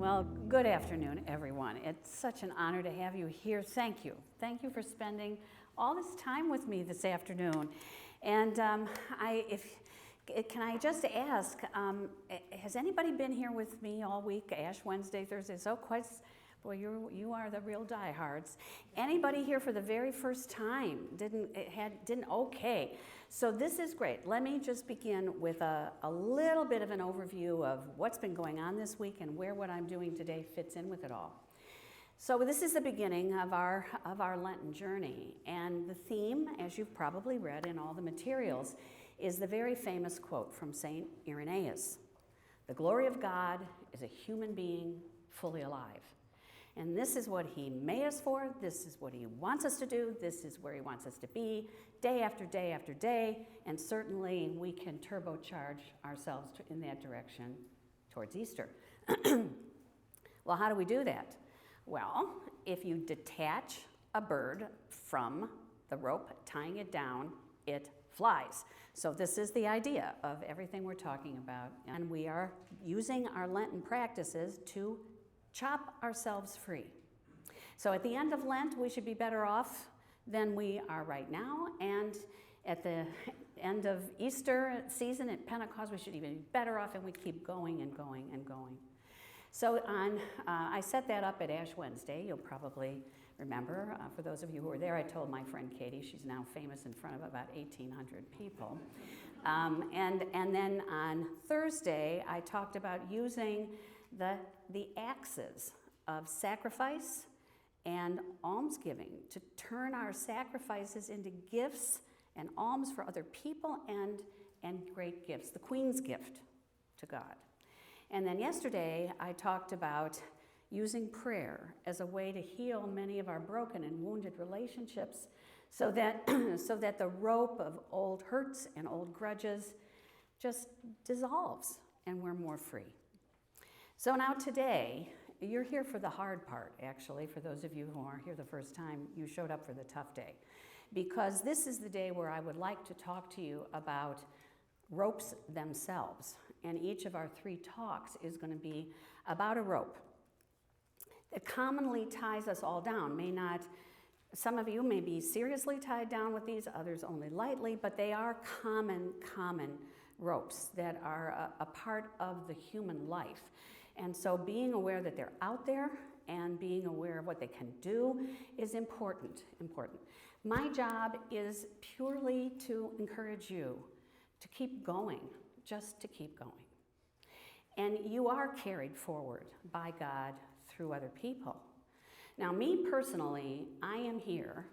Well, good afternoon, everyone. It's such an honor to have you here. Thank you. Thank you for spending all this time with me this afternoon. And can I just ask, has anybody been here with me all week, Ash Wednesday, Thursday? So boy, you are the real diehards. Anybody here for the very first time? Didn't? Okay. So this is great. Let me just begin with a little bit of an overview of what's been going on this week and where what I'm doing today fits in with it all. So this is the beginning of our Lenten journey, and the theme, as you've probably read in all the materials, is the very famous quote from St. Irenaeus: "The glory of God is a human being fully alive." And this is what he made us for. This is what he wants us to do. This is where he wants us to be day after day after day. And certainly we can turbocharge ourselves in that direction towards Easter. Well, how do we do that? Well, if you detach a bird from the rope, tying it down, it flies. So this is the idea of everything we're talking about. And we are using our Lenten practices to chop ourselves free. So at the end of Lent, we should be better off than we are right now. And at the end of Easter season, at Pentecost, we should even be better off, and we keep going and going and going. So I set that up at Ash Wednesday. You'll probably remember. For those of you who were there, I told my friend Katie, she's now famous in front of about 1,800 people. And then on Thursday, I talked about using the axes of sacrifice and almsgiving to turn our sacrifices into gifts and alms for other people and great gifts, the Queen's gift to God. And then yesterday I talked about using prayer as a way to heal many of our broken and wounded relationships so that the rope of old hurts and old grudges just dissolves and we're more free. So now today, you're here for the hard part, actually. For those of you who aren't here the first time, you showed up for the tough day. Because this is the day where I would like to talk to you about ropes themselves. And each of our 3 talks is going to be about a rope that commonly ties us all down. Some of you may be seriously tied down with these, others only lightly, but they are common ropes that are a part of the human life. And so being aware that they're out there and being aware of what they can do is important. My job is purely to encourage you to keep going, just to keep going. And you are carried forward by God through other people. Now, me personally, I am here,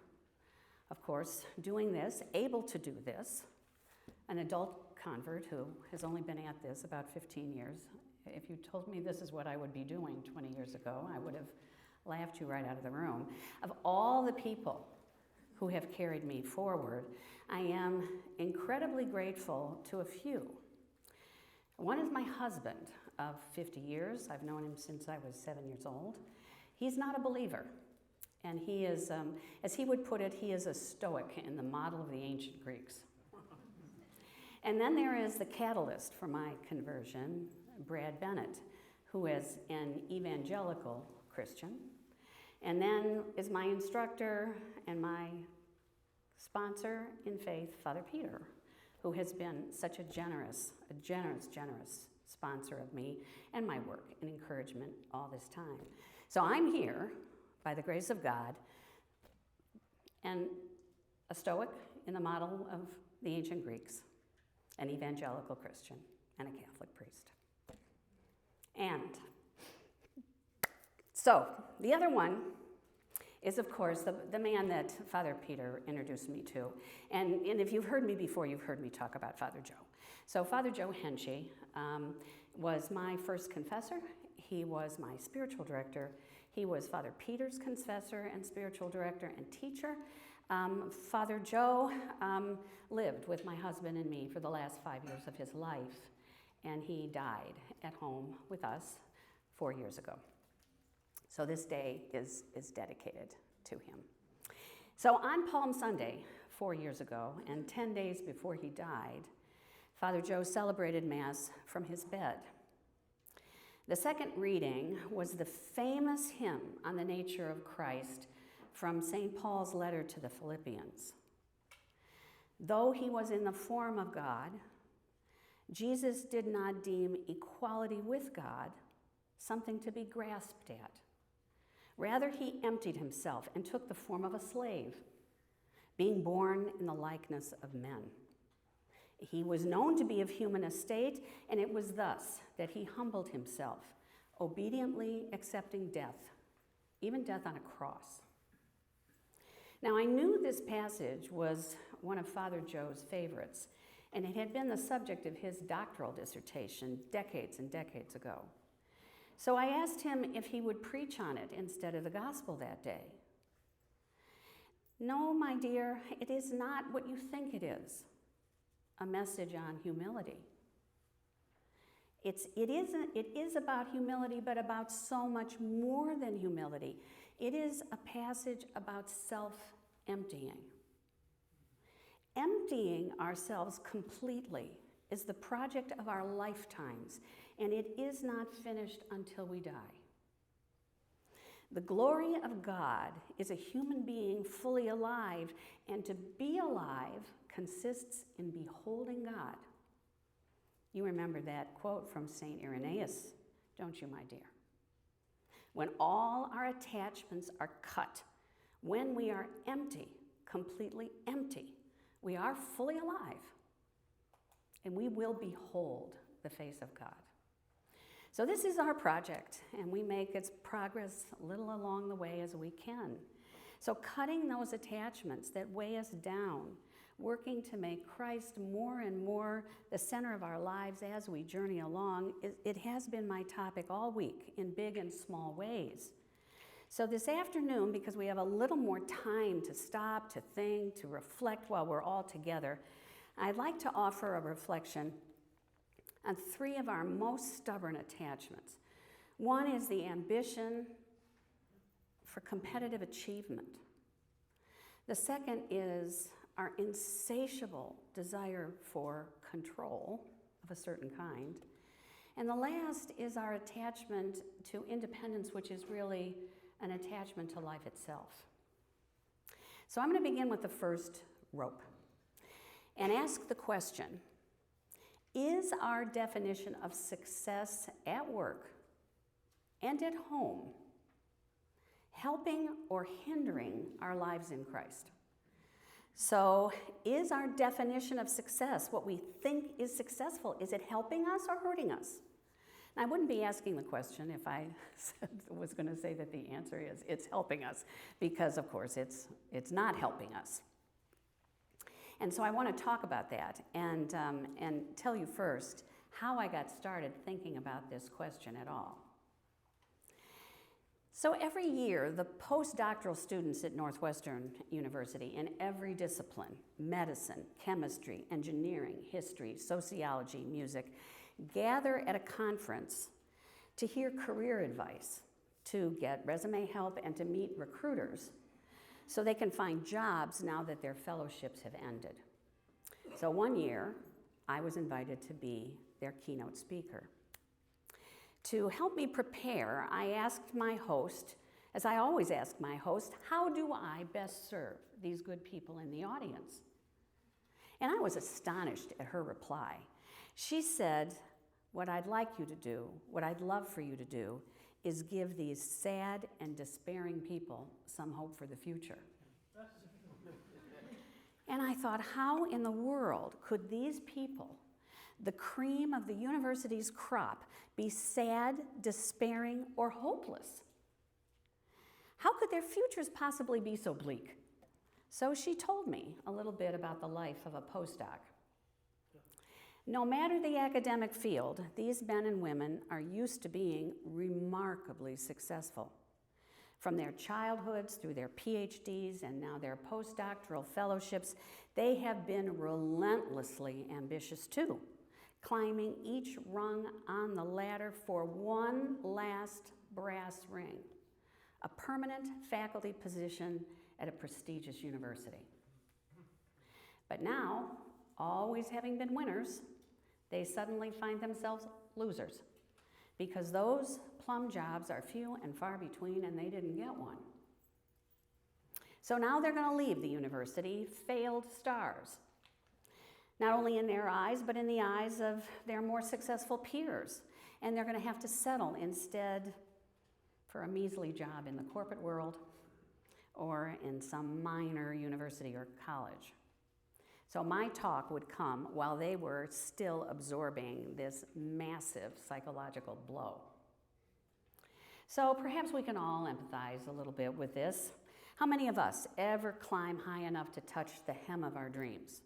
of course, doing this, able to do this, an adult convert who has only been at this about 15 years. If you told me this is what I would be doing 20 years ago, I would have laughed you right out of the room. Of all the people who have carried me forward, I am incredibly grateful to a few. One is my husband of 50 years. I've known him since I was 7 years old. He's not a believer. And he is, as he would put it, he is a stoic in the model of the ancient Greeks. And then there is the catalyst for my conversion, Brad Bennett, who is an evangelical Christian. And then is my instructor and my sponsor in faith, Father Peter, who has been such a generous sponsor of me and my work and encouragement all this time. So I'm here, by the grace of God, and a Stoic in the model of the ancient Greeks, an evangelical Christian, and a Catholic priest. And so the other one is, of course, the man that Father Peter introduced me to. And if you've heard me before, you've heard me talk about Father Joe. So Father Joe Henchy was my first confessor. He was my spiritual director. He was Father Peter's confessor and spiritual director and teacher. Father Joe lived with my husband and me for the last 5 years of his life, and he died at home with us 4 years ago. So this day is dedicated to him. So on Palm Sunday, 4 years ago, and 10 days before he died, Father Joe celebrated Mass from his bed. The second reading was the famous hymn on the nature of Christ from St. Paul's letter to the Philippians. Though he was in the form of God, Jesus did not deem equality with God something to be grasped at. Rather, he emptied himself and took the form of a slave, being born in the likeness of men. He was known to be of human estate, and it was thus that he humbled himself, obediently accepting death, even death on a cross. Now, I knew this passage was one of Father Joe's favorites, and it had been the subject of his doctoral dissertation decades and decades ago. So I asked him if he would preach on it instead of the gospel that day. No, my dear, it is not what you think it is, a message on humility. It is about humility, but about so much more than humility. It is a passage about self-emptying. Emptying ourselves completely is the project of our lifetimes, and it is not finished until we die. The glory of God is a human being fully alive, and to be alive consists in beholding God. You remember that quote from St. Irenaeus, don't you, my dear? When all our attachments are cut, when we are empty, completely empty, we are fully alive, and we will behold the face of God. So this is our project, and we make its progress a little along the way as we can. So cutting those attachments that weigh us down, working to make Christ more and more the center of our lives as we journey along, it has been my topic all week in big and small ways. So this afternoon, because we have a little more time to stop, to think, to reflect while we're all together, I'd like to offer a reflection on three of our most stubborn attachments. One is the ambition for competitive achievement. The second is our insatiable desire for control of a certain kind. And the last is our attachment to independence, which is really an attachment to life itself. So I'm going to begin with the first rope and ask the question, is our definition of success at work and at home helping or hindering our lives in Christ? So is our definition of success, what we think is successful, is it helping us or hurting us? And I wouldn't be asking the question if I was going to say that the answer is it's helping us, because of course it's not helping us. And so I want to talk about that and tell you first how I got started thinking about this question at all. So every year, the postdoctoral students at Northwestern University in every discipline, medicine, chemistry, engineering, history, sociology, music, gather at a conference to hear career advice, to get resume help, and to meet recruiters so they can find jobs now that their fellowships have ended. So one year, I was invited to be their keynote speaker. To help me prepare, I asked my host, as I always ask my host, how do I best serve these good people in the audience? And I was astonished at her reply. She said, what I'd like you to do, what I'd love for you to do, is give these sad and despairing people some hope for the future. And I thought, how in the world could these people, the cream of the university's crop, be sad, despairing, or hopeless? How could their futures possibly be so bleak? So she told me a little bit about the life of a postdoc. No matter the academic field, these men and women are used to being remarkably successful. From their childhoods through their PhDs and now their postdoctoral fellowships, they have been relentlessly ambitious too, climbing each rung on the ladder for one last brass ring, a permanent faculty position at a prestigious university. But now, always having been winners, they suddenly find themselves losers. because those plum jobs are few and far between, and they didn't get one. So now they're going to leave the university failed stars, not only in their eyes, but in the eyes of their more successful peers. And they're going to have to settle instead for a measly job in the corporate world or in some minor university or college. So my talk would come while they were still absorbing this massive psychological blow. So perhaps we can all empathize a little bit with this. How many of us ever climb high enough to touch the hem of our dreams?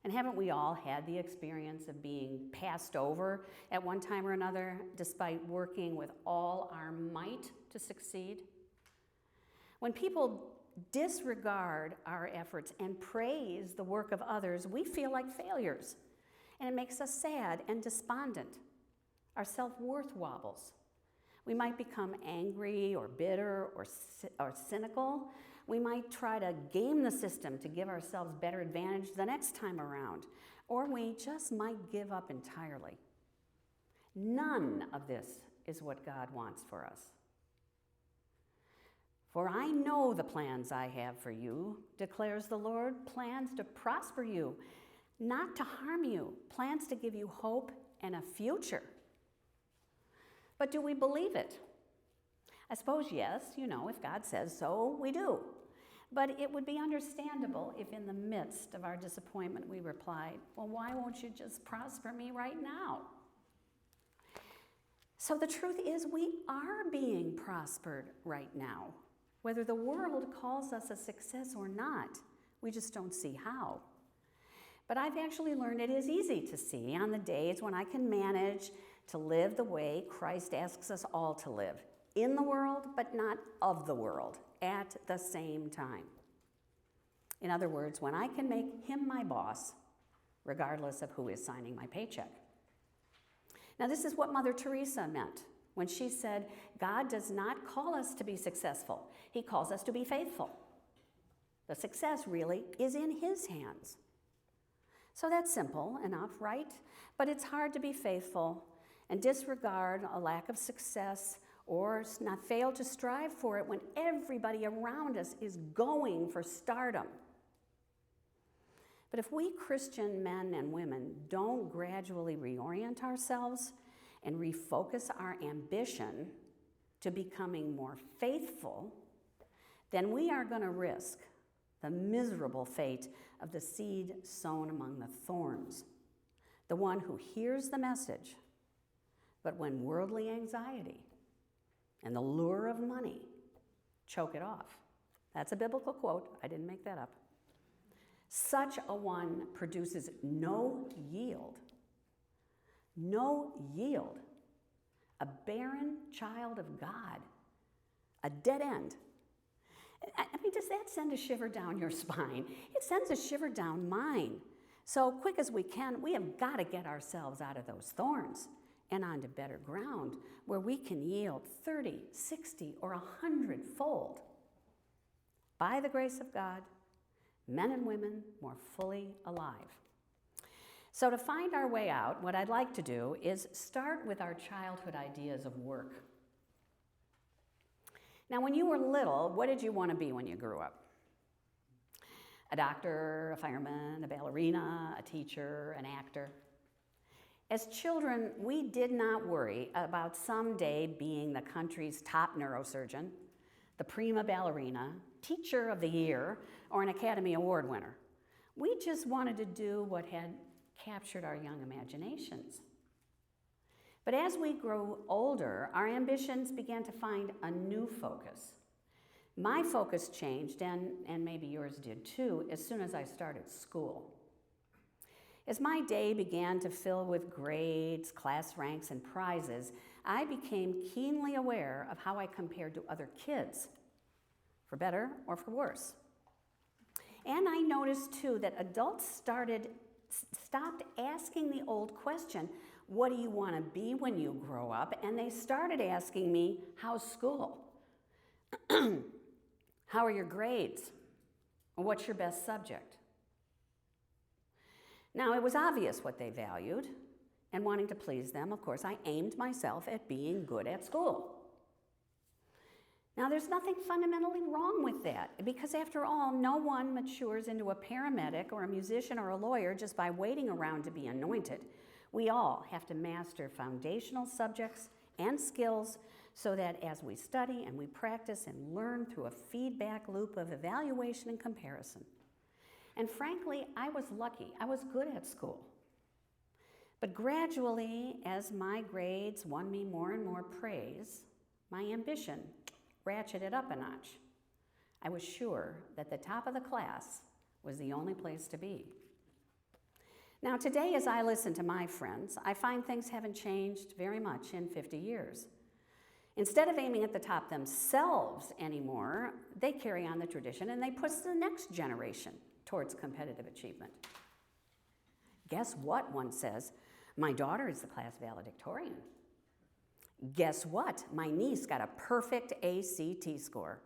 And haven't we all had the experience of being passed over at one time or another, despite working with all our might to succeed? When people disregard our efforts and praise the work of others, we feel like failures, and it makes us sad and despondent. Our self-worth wobbles. We might become angry or bitter or cynical. We might try to game the system to give ourselves better advantage the next time around, or we just might give up entirely. None of this is what God wants for us. For I know the plans I have for you, declares the Lord, plans to prosper you, not to harm you, plans to give you hope and a future. But do we believe it? I suppose yes, if God says so, we do. But it would be understandable if in the midst of our disappointment we replied, well, why won't you just prosper me right now? So the truth is we are being prospered right now. Whether the world calls us a success or not, we just don't see how. But I've actually learned it is easy to see on the days when I can manage to live the way Christ asks us all to live, in the world, but not of the world, at the same time. In other words, when I can make him my boss, regardless of who is signing my paycheck. Now, this is what Mother Teresa meant when she said, God does not call us to be successful. He calls us to be faithful. The success really is in his hands. So that's simple enough, right? But it's hard to be faithful and disregard a lack of success or not fail to strive for it when everybody around us is going for stardom. But if we Christian men and women don't gradually reorient ourselves and refocus our ambition to becoming more faithful, then we are going to risk the miserable fate of the seed sown among the thorns, the one who hears the message, but when worldly anxiety and the lure of money choke it off. That's a biblical quote. I didn't make that up. Such a one produces no yield. No yield. A barren child of God. A dead end. I mean, does that send a shiver down your spine? It sends a shiver down mine. So quick as we can, we have got to get ourselves out of those thorns and onto better ground where we can yield 30, 60, or 100-fold. By the grace of God, men and women more fully alive. So to find our way out, what I'd like to do is start with our childhood ideas of work. Now, when you were little, what did you want to be when you grew up? A doctor, a fireman, a ballerina, a teacher, an actor. As children, we did not worry about someday being the country's top neurosurgeon, the prima ballerina, teacher of the year, or an Academy Award winner. We just wanted to do what had captured our young imaginations. But as we grew older, our ambitions began to find a new focus. My focus changed, and maybe yours did too, as soon as I started school. As my day began to fill with grades, class ranks, and prizes, I became keenly aware of how I compared to other kids, for better or for worse. And I noticed too that adults stopped asking the old question, what do you want to be when you grow up? And they started asking me, how's school? How are your grades? What's your best subject? Now, it was obvious what they valued and wanting to please them, of course, I aimed myself at being good at school. Now, there's nothing fundamentally wrong with that, because after all, no one matures into a paramedic or a musician or a lawyer just by waiting around to be anointed. We all have to master foundational subjects and skills so that as we study and we practice and learn through a feedback loop of evaluation and comparison. And frankly, I was lucky. I was good at school. But gradually, as my grades won me more and more praise, my ambition ratcheted up a notch. I was sure that the top of the class was the only place to be. Now today, as I listen to my friends, I find things haven't changed very much in 50 years. Instead of aiming at the top themselves anymore, they carry on the tradition and they push the next generation towards competitive achievement. Guess what, one says, my daughter is the class valedictorian. Guess what, my niece got a perfect ACT score.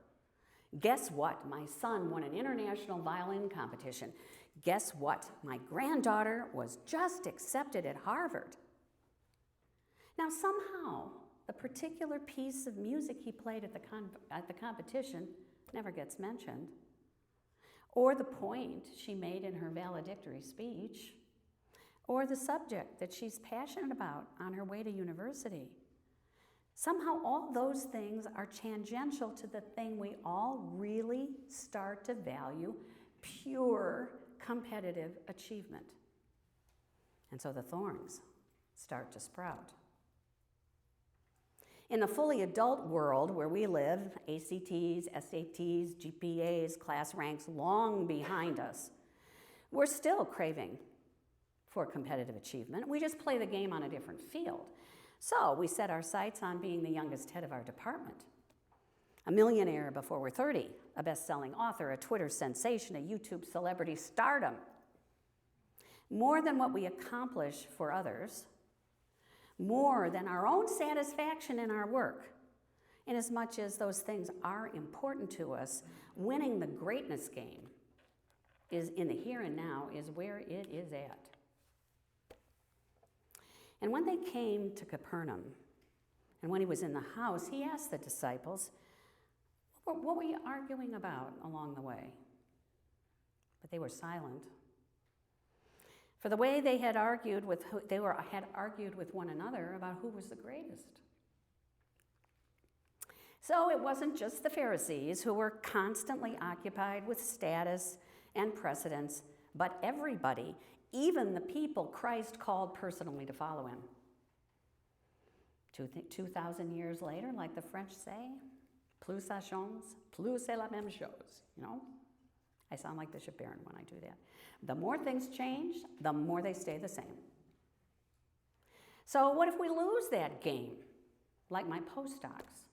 Guess what, my son won an international violin competition. Guess what, my granddaughter was just accepted at Harvard. Now somehow, the particular piece of music he played at the competition never gets mentioned, or the point she made in her valedictory speech, or the subject that she's passionate about on her way to university. Somehow all those things are tangential to the thing we all really start to value, pure competitive achievement. And so the thorns start to sprout. In the fully adult world where we live, ACTs, SATs, GPAs, class ranks long behind us, we're still craving for competitive achievement. We just play the game on a different field. So we set our sights on being the youngest head of our department, a millionaire before we're 30, a best-selling author, a Twitter sensation, a YouTube celebrity stardom. More than what we accomplish for others, more than our own satisfaction in our work. Inasmuch as those things are important to us, winning the greatness game is in the here and now is where it is at. And when they came to Capernaum, and when he was in the house, he asked the disciples, what were you arguing about along the way? But they were silent. For the way they had argued with one another about who was the greatest. So it wasn't just the Pharisees who were constantly occupied with status and precedence, but everybody, even the people Christ called personally to follow him. 2,000 years later, like the French say, plus ça change, plus c'est la même chose, you know? I sound like Bishop Barron when I do that. The more things change, the more they stay the same. So what if we lose that game, like my postdocs?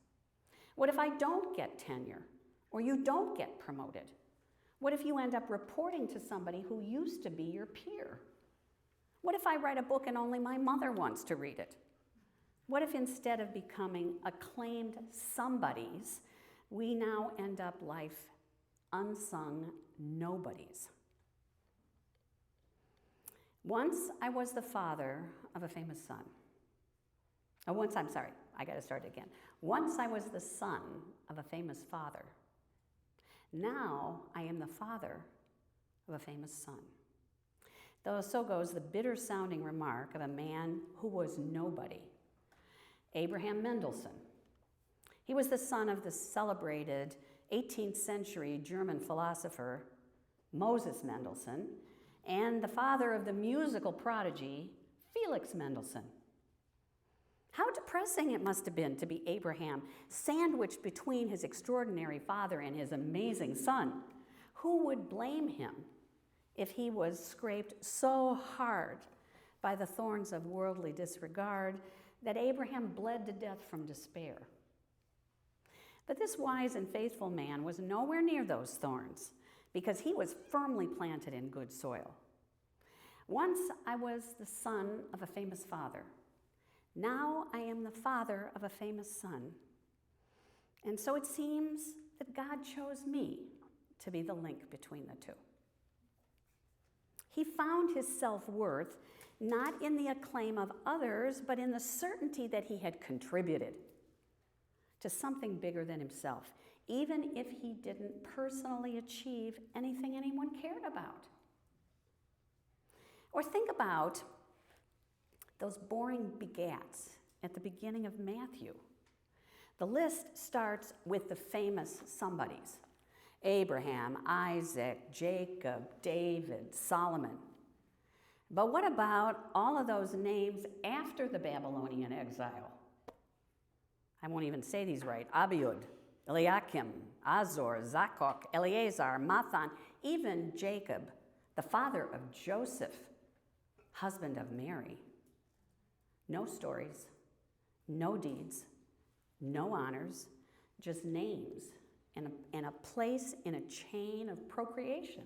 What if I don't get tenure, or you don't get promoted? What if you end up reporting to somebody who used to be your peer? What if I write a book and only my mother wants to read it? What if instead of becoming acclaimed somebodies, we now end up life unsung nobodies? Once I was the father of a famous son. Once I was the son of a famous father. Now I am the father of a famous son. Though so goes the bitter-sounding remark of a man who was nobody, Abraham Mendelssohn. He was the son of the celebrated 18th century German philosopher Moses Mendelssohn and the father of the musical prodigy Felix Mendelssohn. How depressing it must have been to be Abraham, sandwiched between his extraordinary father and his amazing son. Who would blame him if he was scraped so hard by the thorns of worldly disregard that Abraham bled to death from despair? But this wise and faithful man was nowhere near those thorns because he was firmly planted in good soil. Once I was the son of a famous father. Now I am the father of a famous son. And so it seems that God chose me to be the link between the two. He found his self-worth not in the acclaim of others, but in the certainty that he had contributed to something bigger than himself, even if he didn't personally achieve anything anyone cared about. Or think about those boring begats at the beginning of Matthew. The list starts with the famous somebodies: Abraham, Isaac, Jacob, David, Solomon. But what about all of those names after the Babylonian exile? I won't even say these right. Abiud, Eliakim, Azor, Zakok, Eleazar, Mathan, even Jacob, the father of Joseph, husband of Mary. No stories, no deeds, no honors, just names and a place in a chain of procreation.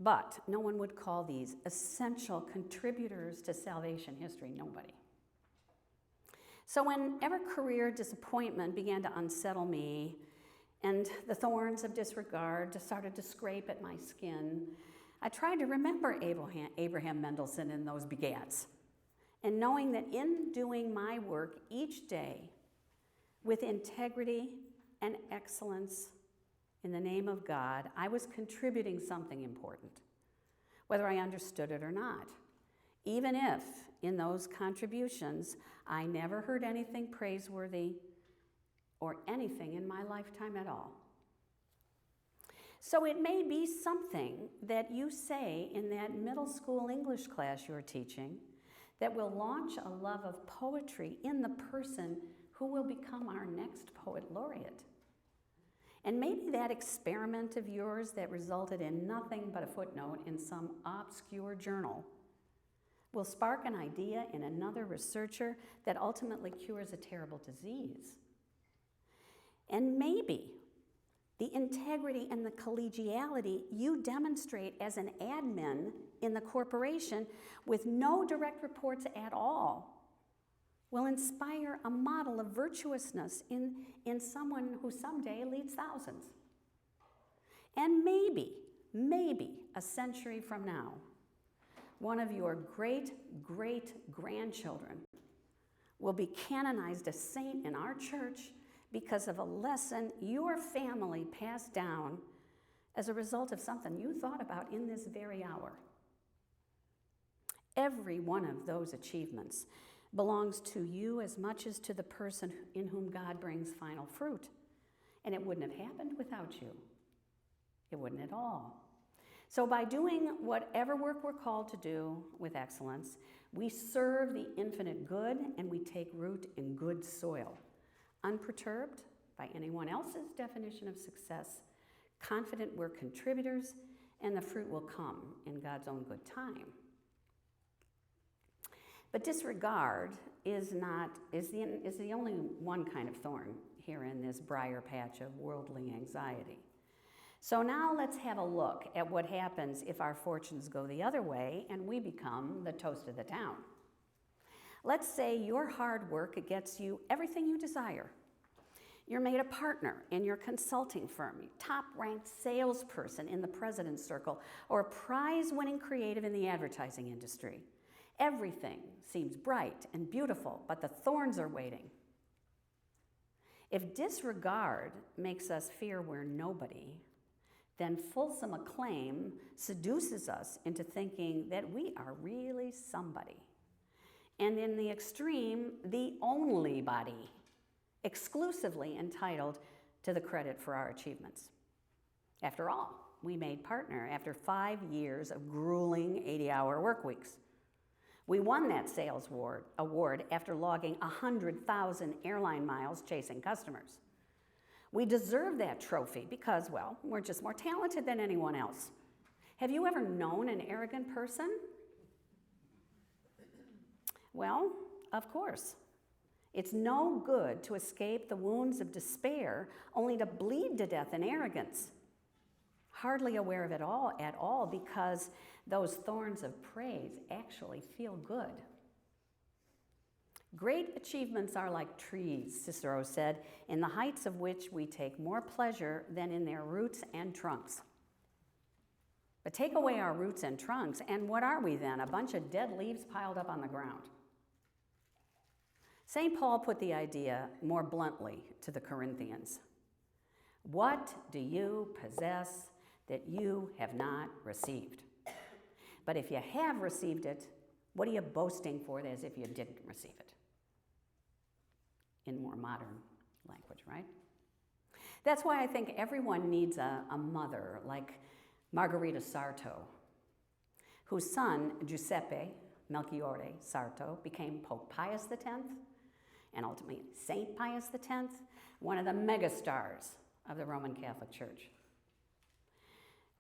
But no one would call these essential contributors to salvation history, nobody. So whenever career disappointment began to unsettle me and the thorns of disregard started to scrape at my skin, I tried to remember Abraham Mendelsohn and those begats. And knowing that in doing my work each day with integrity and excellence in the name of God, I was contributing something important, whether I understood it or not. Even if in those contributions I never heard anything praiseworthy or anything in my lifetime at all. So it may be something that you say in that middle school English class you're teaching that will launch a love of poetry in the person who will become our next poet laureate. And maybe that experiment of yours that resulted in nothing but a footnote in some obscure journal will spark an idea in another researcher that ultimately cures a terrible disease. And maybe the integrity and the collegiality you demonstrate as an admin in the corporation with no direct reports at all will inspire a model of virtuousness in someone who someday leads thousands. And maybe a century from now, one of your great-great-grandchildren will be canonized a saint in our church because of a lesson your family passed down as a result of something you thought about in this very hour. Every one of those achievements belongs to you as much as to the person in whom God brings final fruit. And it wouldn't have happened without you. It wouldn't at all. So by doing whatever work we're called to do with excellence, we serve the infinite good and we take root in good soil, unperturbed by anyone else's definition of success, confident we're contributors, and the fruit will come in God's own good time. But disregard is the only one kind of thorn here in this briar patch of worldly anxiety. So now let's have a look at what happens if our fortunes go the other way and we become the toast of the town. Let's say your hard work gets you everything you desire. You're made a partner in your consulting firm, top-ranked salesperson in the president's circle, or a prize-winning creative in the advertising industry. Everything seems bright and beautiful, but the thorns are waiting. If disregard makes us fear we're nobody, then fulsome acclaim seduces us into thinking that we are really somebody. And in the extreme, the only body, exclusively entitled to the credit for our achievements. After all, we made partner after 5 years of grueling 80-hour work weeks. We won that sales award after logging 100,000 airline miles chasing customers. We deserve that trophy because, well, we're just more talented than anyone else. Have you ever known an arrogant person? Well, of course. It's no good to escape the wounds of despair only to bleed to death in arrogance. Hardly aware of it all at all because those thorns of praise actually feel good. Great achievements are like trees, Cicero said, in the heights of which we take more pleasure than in their roots and trunks. Take away our roots and trunks, and what are we then? A bunch of dead leaves piled up on the ground. St. Paul put the idea more bluntly to the Corinthians. What do you possess that you have not received? But if you have received it, what are you boasting for as if you didn't receive it? In more modern language, right? That's why I think everyone needs a mother like Margherita Sarto, whose son, Giuseppe Melchiorre Sarto, became Pope Pius X and ultimately Saint Pius X, one of the megastars of the Roman Catholic Church.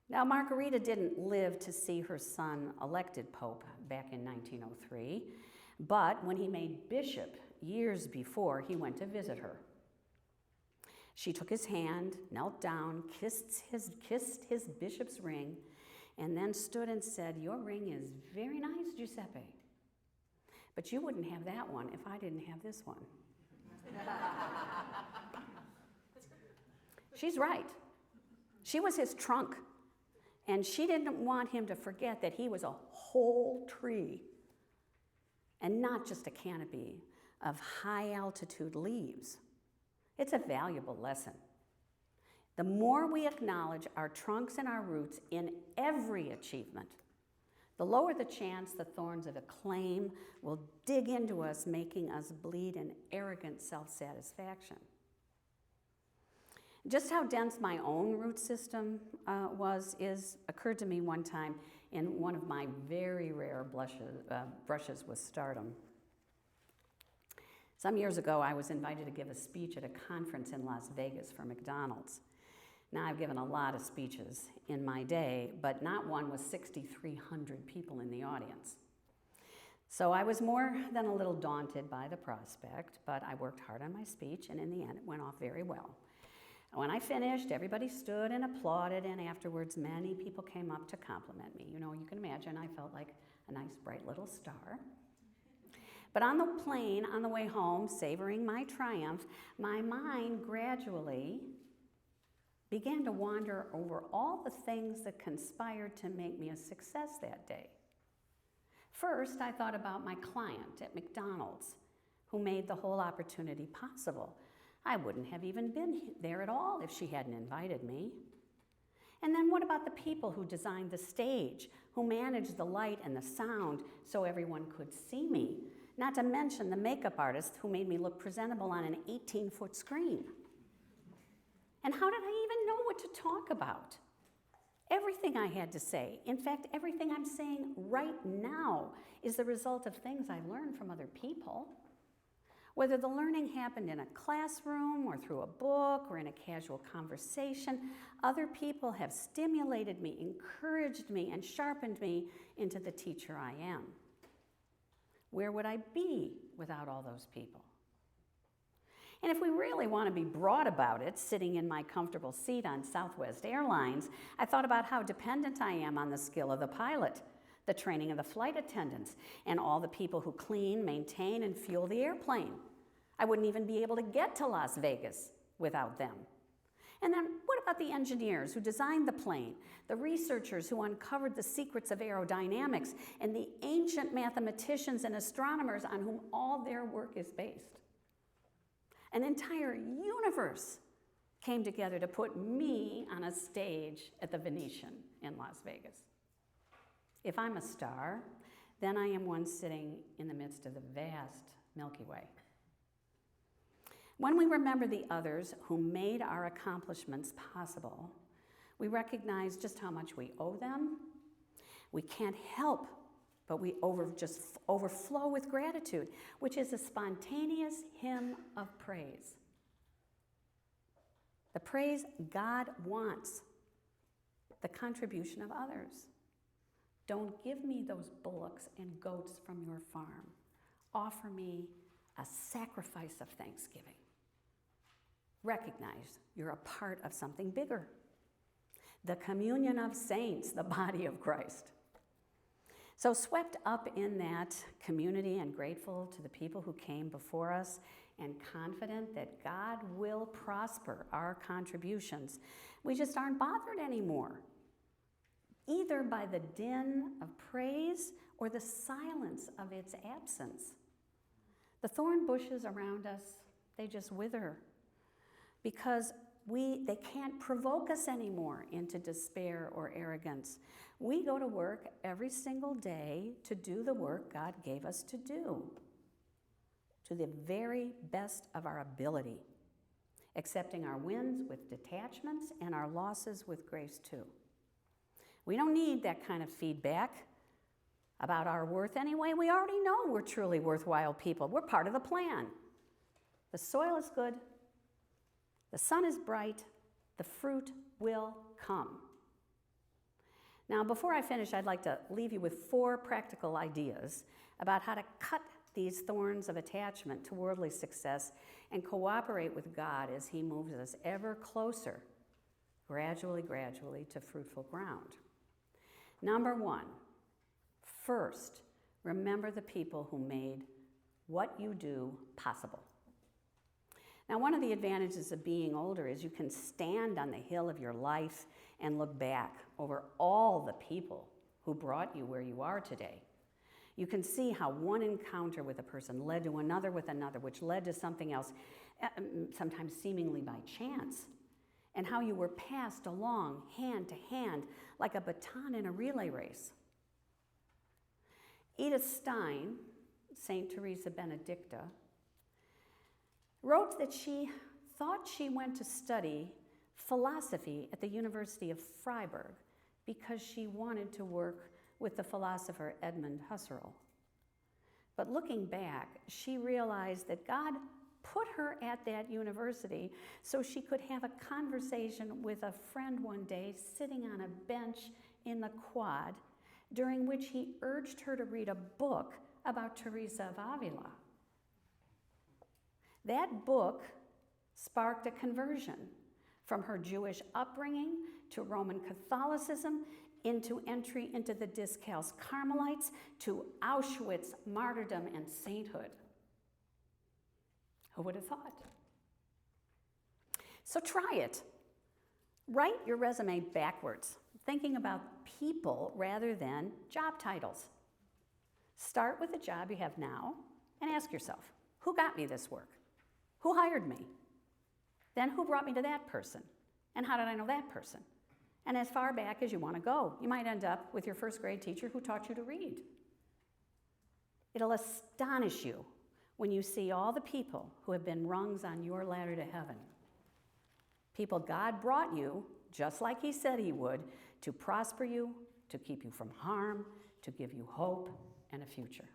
Now, Margherita didn't live to see her son elected Pope back in 1903, but when he made bishop years before, he went to visit her. She took his hand, knelt down, kissed his bishop's ring, and then stood and said, "Your ring is very nice, Giuseppe, but you wouldn't have that one if I didn't have this one." She's right. She was his trunk, and she didn't want him to forget that he was a whole tree and not just a canopy of high-altitude leaves. It's a valuable lesson. The more we acknowledge our trunks and our roots in every achievement, the lower the chance the thorns of acclaim will dig into us, making us bleed in arrogant self-satisfaction. Just how dense my own root system occurred to me one time in one of my very rare brushes with stardom. Some years ago, I was invited to give a speech at a conference in Las Vegas for McDonald's. Now, I've given a lot of speeches in my day, but not one with 6,300 people in the audience. So I was more than a little daunted by the prospect, but I worked hard on my speech, and in the end, it went off very well. When I finished, everybody stood and applauded, and afterwards, many people came up to compliment me. You know, you can imagine I felt like a nice, bright little star. But on the plane, on the way home, savoring my triumph, my mind gradually began to wander over all the things that conspired to make me a success that day. First, I thought about my client at McDonald's, who made the whole opportunity possible. I wouldn't have even been there at all if she hadn't invited me. And then what about the people who designed the stage, who managed the light and the sound so everyone could see me? Not to mention the makeup artist who made me look presentable on an 18-foot screen. And how did I even know what to talk about? Everything I had to say, in fact, everything I'm saying right now is the result of things I learned from other people. Whether the learning happened in a classroom or through a book or in a casual conversation, other people have stimulated me, encouraged me, and sharpened me into the teacher I am. Where would I be without all those people? And if we really want to be broad about it, sitting in my comfortable seat on Southwest Airlines, I thought about how dependent I am on the skill of the pilot, the training of the flight attendants, and all the people who clean, maintain, and fuel the airplane. I wouldn't even be able to get to Las Vegas without them. And then what about the engineers who designed the plane, the researchers who uncovered the secrets of aerodynamics, and the ancient mathematicians and astronomers on whom all their work is based? An entire universe came together to put me on a stage at the Venetian in Las Vegas. If I'm a star, then I am one sitting in the midst of the vast Milky Way. When we remember the others who made our accomplishments possible, we recognize just how much we owe them. We can't help but we just overflow with gratitude, which is a spontaneous hymn of praise. The praise God wants, the contribution of others. Don't give me those bullocks and goats from your farm. Offer me a sacrifice of thanksgiving. Recognize you're a part of something bigger. The communion of saints, the body of Christ. So swept up in that community and grateful to the people who came before us and confident that God will prosper our contributions, we just aren't bothered anymore. either by the din of praise or the silence of its absence. The thorn bushes around us, they just wither because they can't provoke us anymore into despair or arrogance. We go to work every single day to do the work God gave us to do, to the very best of our ability, accepting our wins with detachments and our losses with grace too. We don't need that kind of feedback about our worth anyway. We already know we're truly worthwhile people. We're part of the plan. The soil is good. The sun is bright. The fruit will come. Now, before I finish, I'd like to leave you with 4 practical ideas about how to cut these thorns of attachment to worldly success and cooperate with God as He moves us ever closer, gradually, to fruitful ground. Number 1, first, remember the people who made what you do possible. Now, one of the advantages of being older is you can stand on the hill of your life and look back over all the people who brought you where you are today. You can see how one encounter with a person led to another with another, which led to something else, sometimes seemingly by chance, and how you were passed along hand to hand like a baton in a relay race. Edith Stein, St. Teresa Benedicta, wrote that she thought she went to study philosophy at the University of Freiburg because she wanted to work with the philosopher Edmund Husserl. But looking back, she realized that God put her at that university so she could have a conversation with a friend one day sitting on a bench in the quad, during which he urged her to read a book about Teresa of Avila. That book sparked a conversion from her Jewish upbringing to Roman Catholicism, into entry into the Discalced Carmelites, to Auschwitz, martyrdom, and sainthood. Who would have thought? So try it. Write your resume backwards, thinking about people rather than job titles. Start with the job you have now and ask yourself, who got me this work? Who hired me? Then who brought me to that person? And how did I know that person? And as far back as you want to go. You might end up with your first grade teacher who taught you to read. It'll astonish you when you see all the people who have been rungs on your ladder to heaven. People God brought you, just like He said He would, to prosper you, to keep you from harm, to give you hope and a future.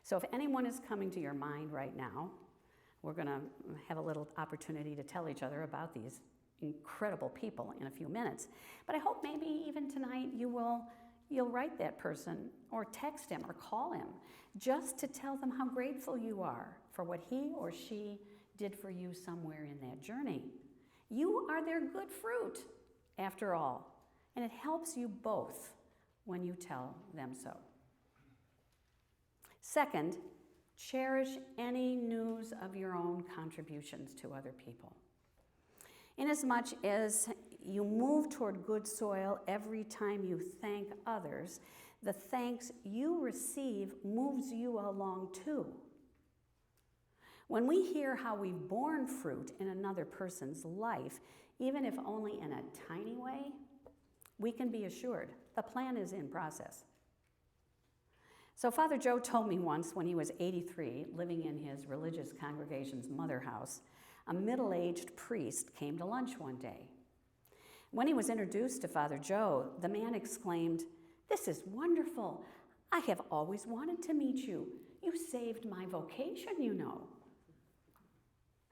So if anyone is coming to your mind right now, we're going to have a little opportunity to tell each other about these incredible people in a few minutes. But I hope maybe even tonight you'll write that person or text him or call him just to tell them how grateful you are for what he or she did for you somewhere in that journey. You are their good fruit, after all, and it helps you both when you tell them so. Second, cherish any news of your own contributions to other people. Inasmuch as you move toward good soil every time you thank others, the thanks you receive moves you along too. When we hear how we've borne fruit in another person's life, even if only in a tiny way, we can be assured the plan is in process. So Father Joe told me once when he was 83, living in his religious congregation's mother house, a middle-aged priest came to lunch one day. When he was introduced to Father Joe, the man exclaimed, "This is wonderful. I have always wanted to meet you. You saved my vocation, you know."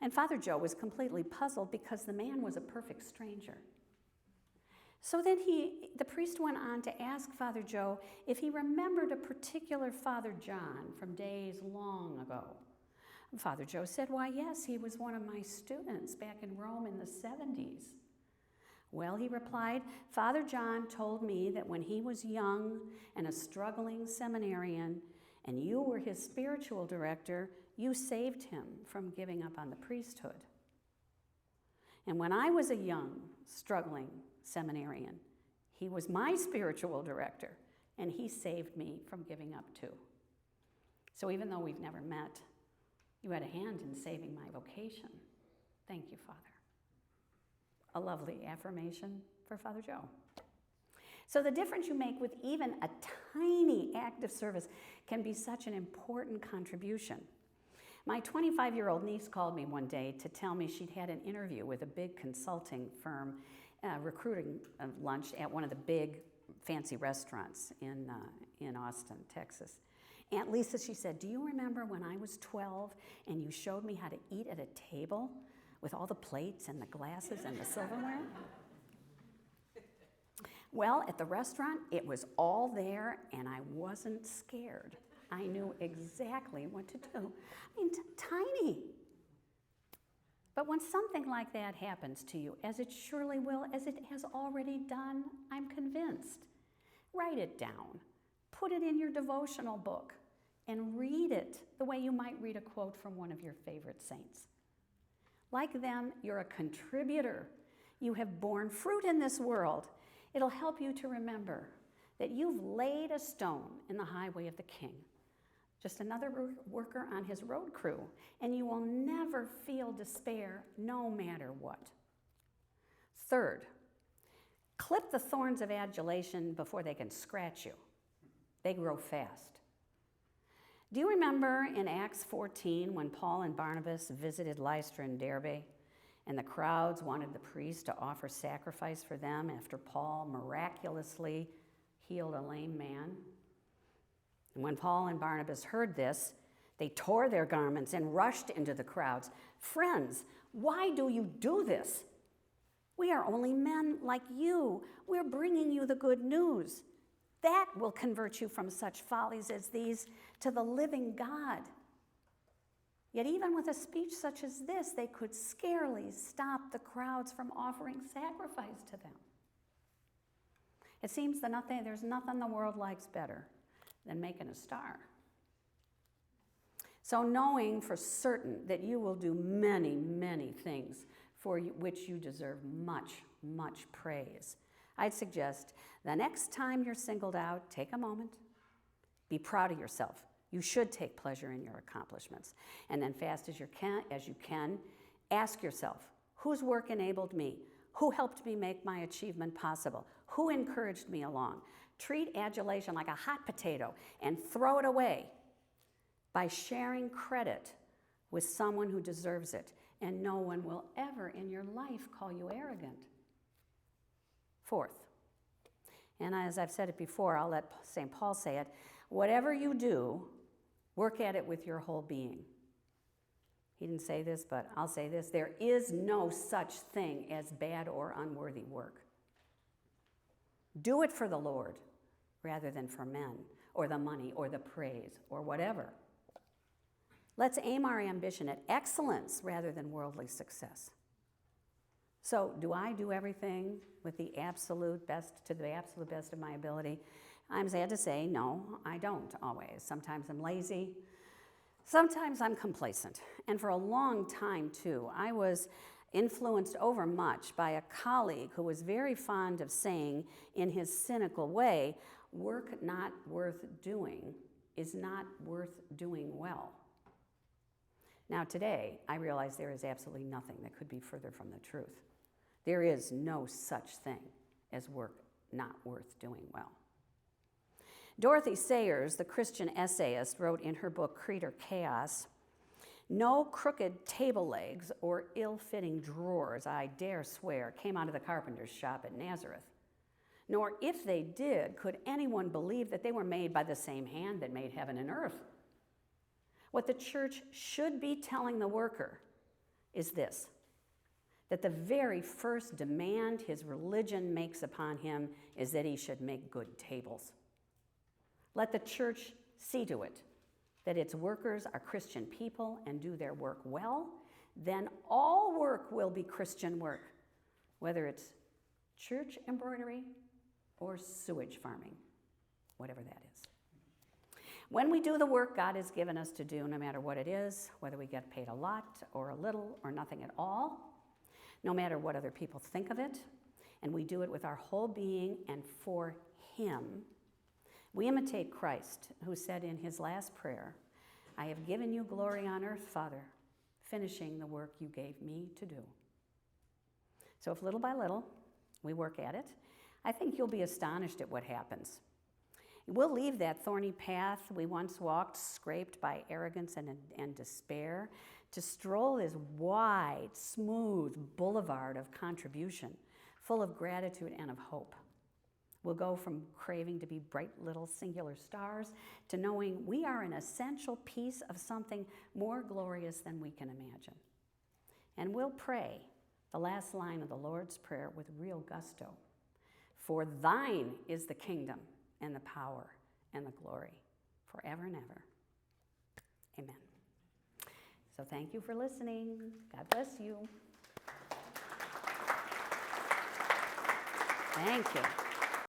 And Father Joe was completely puzzled because the man was a perfect stranger. So then the priest went on to ask Father Joe if he remembered a particular Father John from days long ago. Father Joe said, "Why, yes, he was one of my students back in Rome in the 70s. Well, he replied, Father John told me that when he was young and a struggling seminarian, and you were his spiritual director, you saved him from giving up on the priesthood. And when I was a young, struggling seminarian, He was my spiritual director, and he saved me from giving up too. So even though we've never met, you had a hand in saving my vocation. Thank you, Father. A lovely affirmation for Father Joe. So the difference you make with even a tiny act of service can be such an important contribution. My 25-year-old niece called me one day to tell me she'd had an interview with a big consulting firm, recruiting lunch at one of the big fancy restaurants in Austin, Texas. Aunt Lisa, she said, do you remember when I was 12 and you showed me how to eat at a table with all the plates and the glasses and the silverware? Well, at the restaurant, it was all there, and I wasn't scared. I knew exactly what to do. I mean, tiny. But when something like that happens to you, as it surely will, as it has already done, I'm convinced, write it down. Put it in your devotional book and read it the way you might read a quote from one of your favorite saints. Like them, you're a contributor. You have borne fruit in this world. It'll help you to remember that you've laid a stone in the highway of the King, just another worker on his road crew, and you will never feel despair no matter what. Third, clip the thorns of adulation before they can scratch you. They grow fast. Do you remember in Acts 14 when Paul and Barnabas visited Lystra and Derbe, and the crowds wanted the priest to offer sacrifice for them after Paul miraculously healed a lame man? And when Paul and Barnabas heard this, they tore their garments and rushed into the crowds. Friends, why do you do this? We are only men like you. We're bringing you the good news. That will convert you from such follies as these to the living God. Yet even with a speech such as this, they could scarcely stop the crowds from offering sacrifice to them. It seems that there's nothing the world likes better than making a star. So knowing for certain that you will do many, many things for which you deserve much, much praise, I'd suggest the next time you're singled out, take a moment, be proud of yourself. You should take pleasure in your accomplishments. And then fast as you can, ask yourself, whose work enabled me? Who helped me make my achievement possible? Who encouraged me along? Treat adulation like a hot potato and throw it away by sharing credit with someone who deserves it. And no one will ever in your life call you arrogant. Fourth, and as I've said it before, I'll let St. Paul say it, whatever you do, work at it with your whole being. He didn't say this, but I'll say this. There is no such thing as bad or unworthy work. Do it for the Lord rather than for men or the money or the praise or whatever. Let's aim our ambition at excellence rather than worldly success. So do I do everything with the absolute best, to the absolute best of my ability? I'm sad to say, no, I don't always. Sometimes I'm lazy. Sometimes I'm complacent. And for a long time, too, I was influenced overmuch by a colleague who was very fond of saying, in his cynical way, work not worth doing is not worth doing well. Now today, I realize there is absolutely nothing that could be further from the truth. There is no such thing as work not worth doing well. Dorothy Sayers, the Christian essayist, wrote in her book Creed or Chaos, no crooked table legs or ill-fitting drawers, I dare swear, came out of the carpenter's shop at Nazareth. Nor if they did, could anyone believe that they were made by the same hand that made heaven and earth. What the church should be telling the worker is this, that the very first demand his religion makes upon him is that he should make good tables. Let the church see to it that its workers are Christian people and do their work well, then all work will be Christian work, whether it's church embroidery or sewage farming, whatever that is. When we do the work God has given us to do, no matter what it is, whether we get paid a lot or a little or nothing at all, no matter what other people think of it, and we do it with our whole being and for Him, we imitate Christ, who said in his last prayer, I have given you glory on earth, Father, finishing the work you gave me to do. So if little by little we work at it, I think you'll be astonished at what happens. We'll leave that thorny path we once walked, scraped by arrogance and despair, to stroll this wide, smooth boulevard of contribution, full of gratitude and of hope. We'll go from craving to be bright little singular stars to knowing we are an essential piece of something more glorious than we can imagine. And we'll pray the last line of the Lord's Prayer with real gusto. For thine is the kingdom and the power and the glory forever and ever. Amen. So thank you for listening. God bless you. Thank you.